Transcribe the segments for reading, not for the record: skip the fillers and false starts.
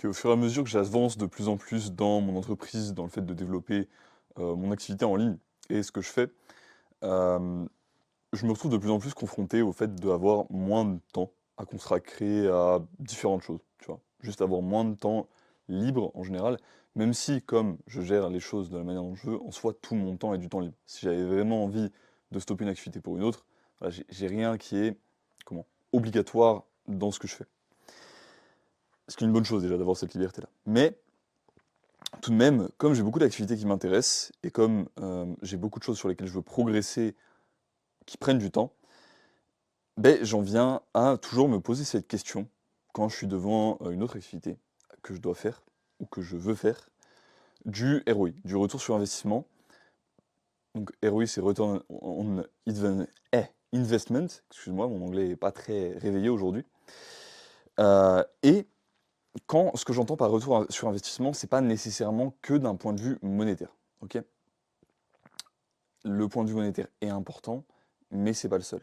Qu'au fur et à mesure que j'avance de plus en plus dans mon entreprise, dans le fait de développer mon activité en ligne et ce que je fais, euh, je me retrouve de plus en plus confronté au fait d'avoir moins de temps à consacrer à différentes choses, tu vois. Juste avoir moins de temps libre en général, même si, comme je gère les choses de la manière dont je veux, en soi, tout mon temps est du temps libre. Si j'avais vraiment envie de stopper une activité pour une autre, voilà, j'ai rien qui est, comment, obligatoire dans ce que je fais. Ce qui est une bonne chose déjà d'avoir cette liberté-là. Mais tout de même, comme j'ai beaucoup d'activités qui m'intéressent et comme j'ai beaucoup de choses sur lesquelles je veux progresser qui prennent du temps, ben, j'en viens à toujours me poser cette question quand je suis devant une autre activité que je dois faire ou que je veux faire, du ROI, du retour sur investissement. Donc ROI, c'est Return on Investment, excuse-moi, mon anglais n'est pas très réveillé aujourd'hui. Et quand ce que j'entends par retour sur investissement, c'est pas nécessairement que d'un point de vue monétaire. Ok, le point de vue monétaire est important, mais c'est pas le seul.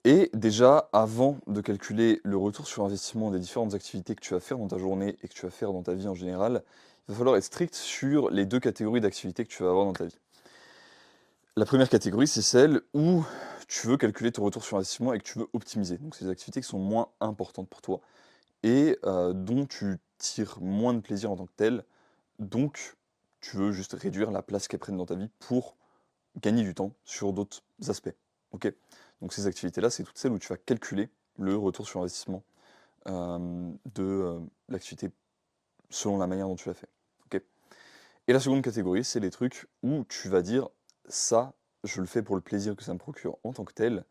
Et déjà, avant de calculer le retour sur investissement des différentes activités que tu vas faire dans ta journée et que tu vas faire dans ta vie en général, il va falloir être strict sur les deux catégories d'activités que tu vas avoir dans ta vie. La première catégorie, c'est celle où tu veux calculer ton retour sur investissement et que tu veux optimiser. Donc, c'est des activités qui sont moins importantes pour toi et dont tu tires moins de plaisir en tant que tel. Donc, tu veux juste réduire la place qu'elles prennent dans ta vie pour gagner du temps sur d'autres aspects. Ok. Donc ces activités-là, c'est toutes celles où tu vas calculer le retour sur investissement de l'activité selon la manière dont tu l'as fait. Ok. Et la seconde catégorie, c'est les trucs où tu vas dire ça, je le fais pour le plaisir que ça me procure en tant que tel,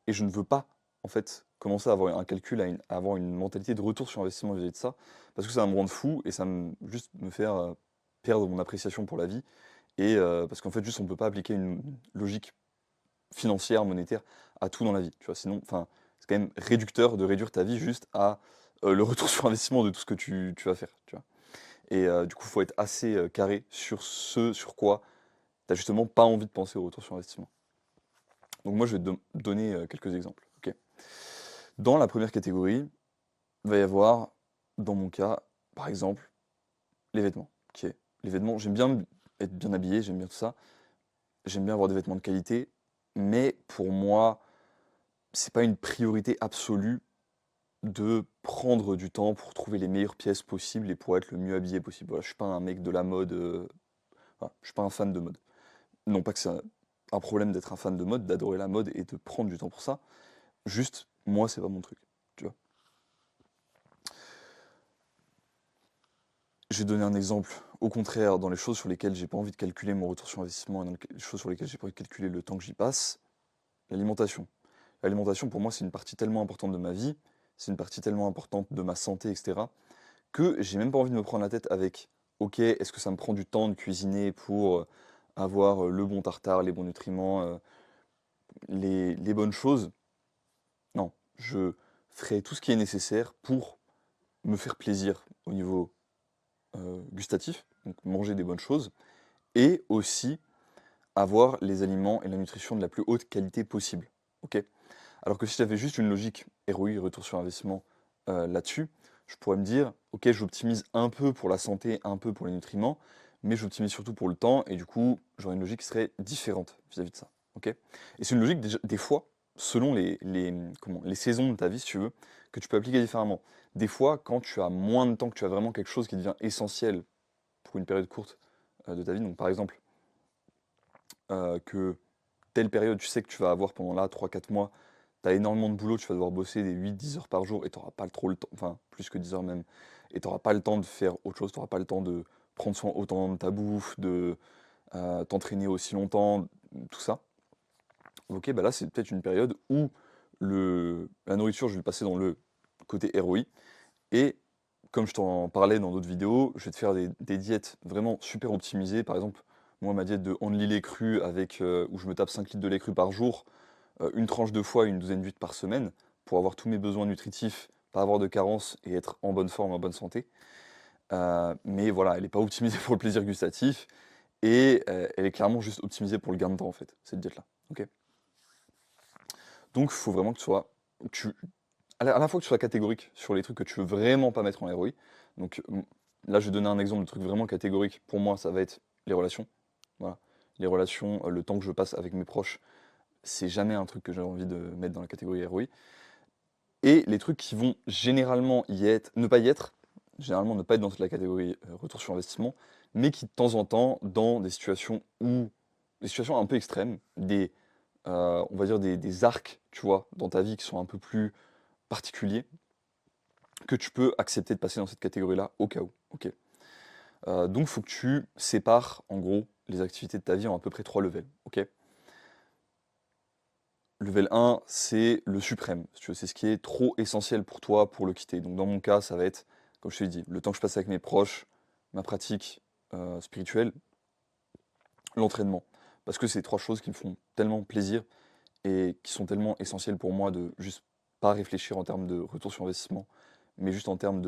et je ne veux pas en fait commencer à avoir un calcul, à avoir une mentalité de retour sur investissement vis-à-vis de ça, parce que ça va me rendre fou et ça me juste me faire perdre mon appréciation pour la vie. Et parce qu'en fait, juste, on ne peut pas appliquer une logique financière, monétaire, à tout dans la vie. Tu vois, sinon, enfin, c'est quand même réducteur de réduire ta vie juste à le retour sur investissement de tout ce que tu vas faire. Tu vois. Et du coup, il faut être assez carré sur ce sur quoi tu n'as justement pas envie de penser au retour sur investissement. Donc moi, je vais te donner quelques exemples. Ok. Dans la première catégorie, il va y avoir, dans mon cas, par exemple, les vêtements. Ok. Les vêtements, j'aime bien être bien habillé, j'aime bien tout ça. J'aime bien avoir des vêtements de qualité, mais pour moi, c'est pas une priorité absolue de prendre du temps pour trouver les meilleures pièces possibles et pour être le mieux habillé possible. Voilà, je suis pas un mec de la mode, voilà, je suis pas un fan de mode. Non pas que c'est un problème d'être un fan de mode, d'adorer la mode et de prendre du temps pour ça. Juste, moi, c'est pas mon truc. Tu vois. Je vais donner un exemple. Au contraire, dans les choses sur lesquelles j'ai pas envie de calculer mon retour sur investissement et dans les choses sur lesquelles j'ai pas envie de calculer le temps que j'y passe, l'alimentation. L'alimentation, pour moi, c'est une partie tellement importante de ma vie, c'est une partie tellement importante de ma santé, etc., que j'ai même pas envie de me prendre la tête avec, ok, est-ce que ça me prend du temps de cuisiner pour avoir le bon tartare, les bons nutriments, les bonnes choses? Non, je ferai tout ce qui est nécessaire pour me faire plaisir au niveau gustatif, donc manger des bonnes choses, et aussi avoir les aliments et la nutrition de la plus haute qualité possible. Ok. Alors que si j'avais juste une logique ROI, retour sur investissement, là-dessus, je pourrais me dire, ok, j'optimise un peu pour la santé, un peu pour les nutriments, mais j'optimise surtout pour le temps, et du coup, j'aurais une logique qui serait différente vis-à-vis de ça. Ok. Et c'est une logique, des fois, selon les saisons de ta vie, si tu veux, que tu peux appliquer différemment. Des fois, quand tu as moins de temps, que tu as vraiment quelque chose qui devient essentiel pour une période courte de ta vie, donc par exemple, que telle période, tu sais que tu vas avoir pendant là 3 4 mois, tu as énormément de boulot, tu vas devoir bosser des 8 10 heures par jour et tu n'auras pas trop le temps, enfin plus que 10 heures même, et tu n'auras pas le temps de faire autre chose, tu n'auras pas le temps de prendre soin autant de ta bouffe, de t'entraîner aussi longtemps, tout ça. Ok, bah là c'est peut-être une période où la nourriture, je vais le passer dans le côté ROI, et comme je t'en parlais dans d'autres vidéos, je vais te faire des diètes vraiment super optimisées. Par exemple, moi, ma diète de only lait cru, avec, où je me tape 5 litres de lait cru par jour, une tranche de foie et une douzaine d'huîtres par semaine, pour avoir tous mes besoins nutritifs, pas avoir de carence et être en bonne forme, en bonne santé. Mais voilà, elle n'est pas optimisée pour le plaisir gustatif, et elle est clairement juste optimisée pour le gain de temps, en fait, cette diète-là. Ok. Donc, il faut vraiment que tu à la fois que tu sois catégorique sur les trucs que tu veux vraiment pas mettre en ROI. Donc là, je vais donner un exemple de truc vraiment catégorique. Pour moi, ça va être les relations. Voilà. Les relations, le temps que je passe avec mes proches, c'est jamais un truc que j'ai envie de mettre dans la catégorie ROI. Et les trucs qui vont généralement y être, ne pas y être, généralement ne pas être dans la catégorie retour sur investissement, mais qui de temps en temps, dans des situations un peu extrêmes, on va dire des arcs, tu vois, dans ta vie qui sont un peu plus particuliers, que tu peux accepter de passer dans cette catégorie-là au cas où. Ok. Donc, il faut que tu sépares, en gros, les activités de ta vie en à peu près 3 levels. Ok. Level 1, c'est le suprême. Si tu veux, c'est ce qui est trop essentiel pour toi pour le quitter. Donc, dans mon cas, ça va être, comme je te l'ai dit, le temps que je passe avec mes proches, ma pratique spirituelle, l'entraînement. Parce que c'est 3 choses qui me font tellement plaisir et qui sont tellement essentielles pour moi de juste pas réfléchir en termes de retour sur investissement, mais juste en termes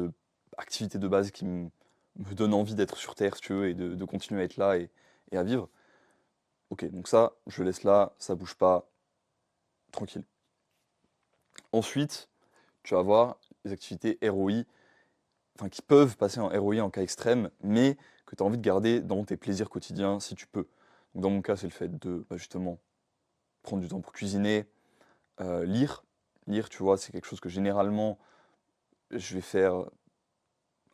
d'activité de base qui me donne envie d'être sur Terre, si tu veux, et de continuer à être là et à vivre. Ok, donc ça, je laisse là, ça bouge pas, tranquille. Ensuite, tu vas avoir les activités ROI, enfin qui peuvent passer en ROI en cas extrême, mais que tu as envie de garder dans tes plaisirs quotidiens si tu peux. Donc dans mon cas, c'est le fait de justement prendre du temps pour cuisiner, lire. Lire, tu vois, c'est quelque chose que généralement je vais faire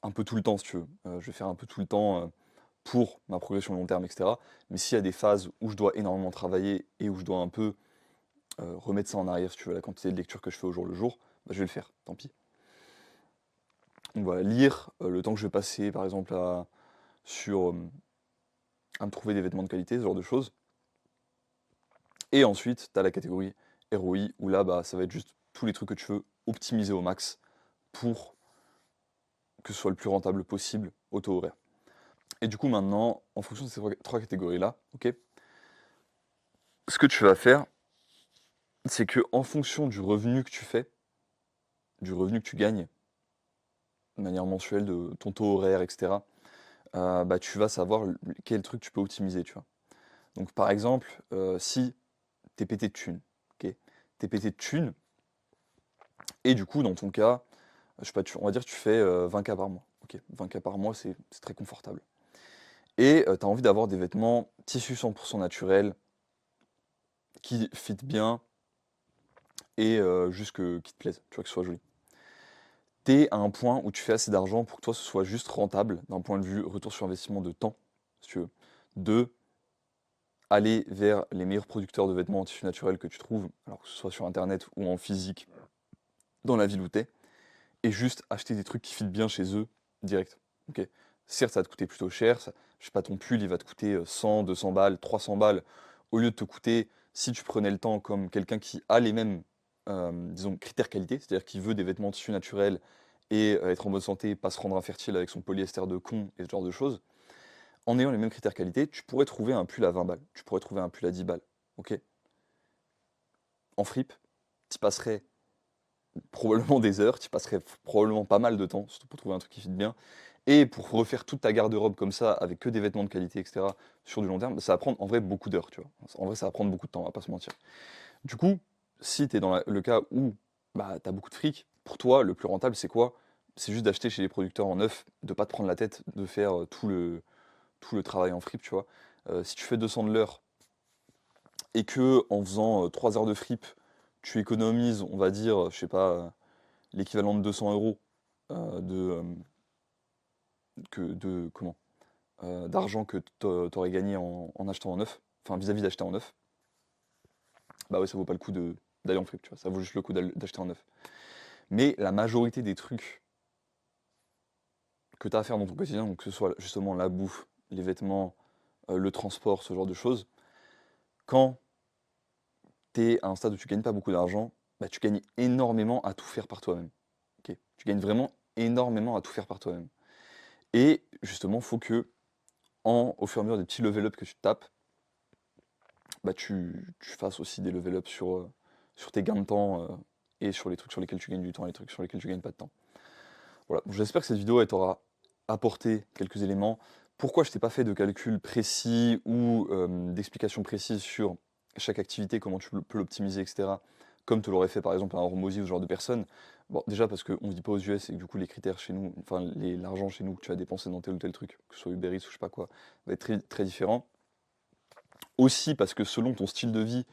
un peu tout le temps, si tu veux. Je vais faire un peu tout le temps pour ma progression long terme, etc. Mais s'il y a des phases où je dois énormément travailler et où je dois un peu remettre ça en arrière, si tu veux, la quantité de lecture que je fais au jour le jour, bah, je vais le faire, tant pis. Donc voilà, lire, le temps que je vais passer, par exemple, à me trouver des vêtements de qualité, ce genre de choses. Et ensuite, tu as la catégorie ROI, où là, bah, ça va être juste tous les trucs que tu veux optimiser au max pour que ce soit le plus rentable possible au taux horaire. Et du coup, maintenant, en fonction de ces trois catégories-là, ok, ce que tu vas faire, c'est que en fonction du revenu que tu fais, du revenu que tu gagnes, de manière mensuelle, de ton taux horaire, etc., bah, tu vas savoir quel truc tu peux optimiser, tu vois. Donc, par exemple, si tu es pété de thunes, ok, tu es pété de thunes, et du coup, dans ton cas, je sais pas, on va dire que tu fais 20K par mois. Ok, 20K par mois, c'est très confortable. Et tu as envie d'avoir des vêtements tissus 100% naturels, qui fit bien, et juste qui te plaisent, tu vois, que ce soit joli. T'es à un point où tu fais assez d'argent pour que toi ce soit juste rentable d'un point de vue retour sur investissement de temps, si tu veux. De aller vers les meilleurs producteurs de vêtements en tissu naturel que tu trouves, alors que ce soit sur internet ou en physique, dans la ville où t'es, et juste acheter des trucs qui fit bien chez eux direct. Ok. Certes, ça va te coûter plutôt cher, je sais pas, ton pull il va te coûter 100, 200 balles, 300 balles, au lieu de te coûter, si tu prenais le temps comme quelqu'un qui a les mêmes, disons, critères qualité, c'est-à-dire qui veut des vêtements en tissu naturel et être en bonne santé, pas se rendre infertile avec son polyester de con et ce genre de choses, en ayant les mêmes critères qualité, tu pourrais trouver un pull à 20 balles, tu pourrais trouver un pull à 10 balles, ok. En fripe, tu passerais probablement des heures, tu passerais probablement pas mal de temps, surtout pour trouver un truc qui fit bien. Et pour refaire toute ta garde-robe comme ça, avec que des vêtements de qualité, etc., sur du long terme, ça va prendre en vrai beaucoup d'heures, tu vois. En vrai, ça va prendre beaucoup de temps, on va pas se mentir. Du coup, si tu es dans le cas où bah, tu as beaucoup de fric, pour toi, le plus rentable, c'est quoi? C'est juste d'acheter chez les producteurs en neuf, de pas te prendre la tête de faire tout le travail en fripe, tu vois. Si tu fais 200 de l'heure et que en faisant 3 heures de fripe, tu économises, on va dire, je sais pas, l'équivalent de 200 euros de, comment, d'argent que tu aurais gagné en achetant en neuf, enfin vis-à-vis d'acheter en neuf, bah ouais, ça vaut pas le coup d'aller en fripe, tu vois, ça vaut juste le coup d'acheter en neuf. Mais la majorité des trucs que tu as à faire dans ton quotidien, donc que ce soit justement la bouffe, les vêtements, le transport, ce genre de choses, quand tu es à un stade où tu gagnes pas beaucoup d'argent, bah, tu gagnes énormément à tout faire par toi-même. Ok. Tu gagnes vraiment énormément à tout faire par toi-même. Et justement, il faut que, au fur et à mesure des petits level up que tu te tapes, bah, tu fasses aussi des level up sur tes gains de temps et sur les trucs sur lesquels tu gagnes du temps et les trucs sur lesquels tu gagnes pas de temps. Voilà, bon, j'espère que cette vidéo elle t'aura apporté quelques éléments. Pourquoi je t'ai pas fait de calcul précis ou d'explication précise sur chaque activité, comment tu peux l'optimiser, etc. comme te l'aurait fait par exemple un Hormozy ou ce genre de personne. Bon, déjà parce qu'on ne vit pas aux US et que du coup les critères chez nous, enfin l'argent chez nous que tu vas dépenser dans tel ou tel truc, que ce soit Uber Eats ou je sais pas quoi, va être très, très différent. Aussi parce que selon ton style de vie,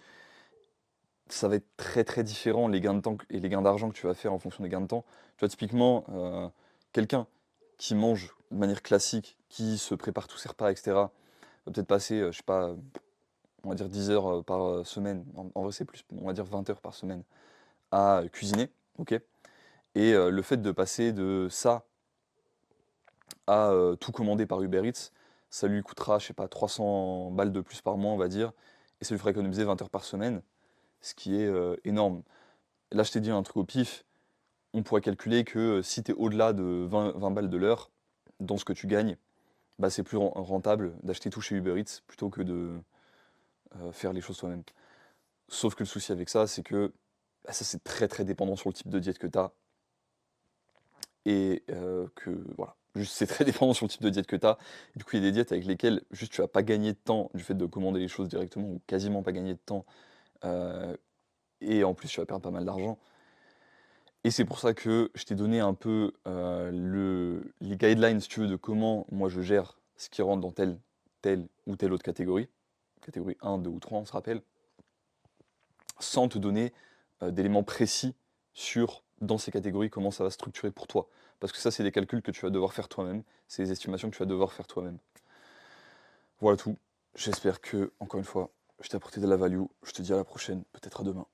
ça va être très très différent les gains de temps et les gains d'argent que tu vas faire en fonction des gains de temps. Tu vois, typiquement, quelqu'un qui mange de manière classique, qui se prépare tous ses repas, etc., va peut-être passer, je sais pas, on va dire 10 heures par semaine, en vrai c'est plus, on va dire 20 heures par semaine, à cuisiner, ok? Et le fait de passer de ça à tout commander par Uber Eats, ça lui coûtera, je sais pas, 300 balles de plus par mois, on va dire, et ça lui fera économiser 20 heures par semaine, ce qui est énorme. Là, je t'ai dit un truc au pif, on pourrait calculer que si tu es au-delà de 20 balles de l'heure, dans ce que tu gagnes, bah, c'est plus rentable d'acheter tout chez Uber Eats plutôt que de faire les choses toi-même. Sauf que le souci avec ça, c'est que bah, ça c'est très très dépendant sur le type de diète que tu as. Et que voilà, juste c'est très dépendant sur le type de diète que tu as. Du coup, il y a des diètes avec lesquelles juste tu vas pas gagner de temps du fait de commander les choses directement ou quasiment pas gagner de temps. euh, et en plus, tu vas perdre pas mal d'argent. Et c'est pour ça que je t'ai donné un peu les guidelines, si tu veux, de comment moi je gère ce qui rentre dans telle ou telle autre catégorie. Catégorie 1, 2 ou 3, on se rappelle. Sans te donner d'éléments précis sur, dans ces catégories, comment ça va structurer pour toi. Parce que ça, c'est des calculs que tu vas devoir faire toi-même. C'est des estimations que tu vas devoir faire toi-même. Voilà tout. J'espère que, encore une fois, je t'ai apporté de la value. Je te dis à la prochaine, peut-être à demain.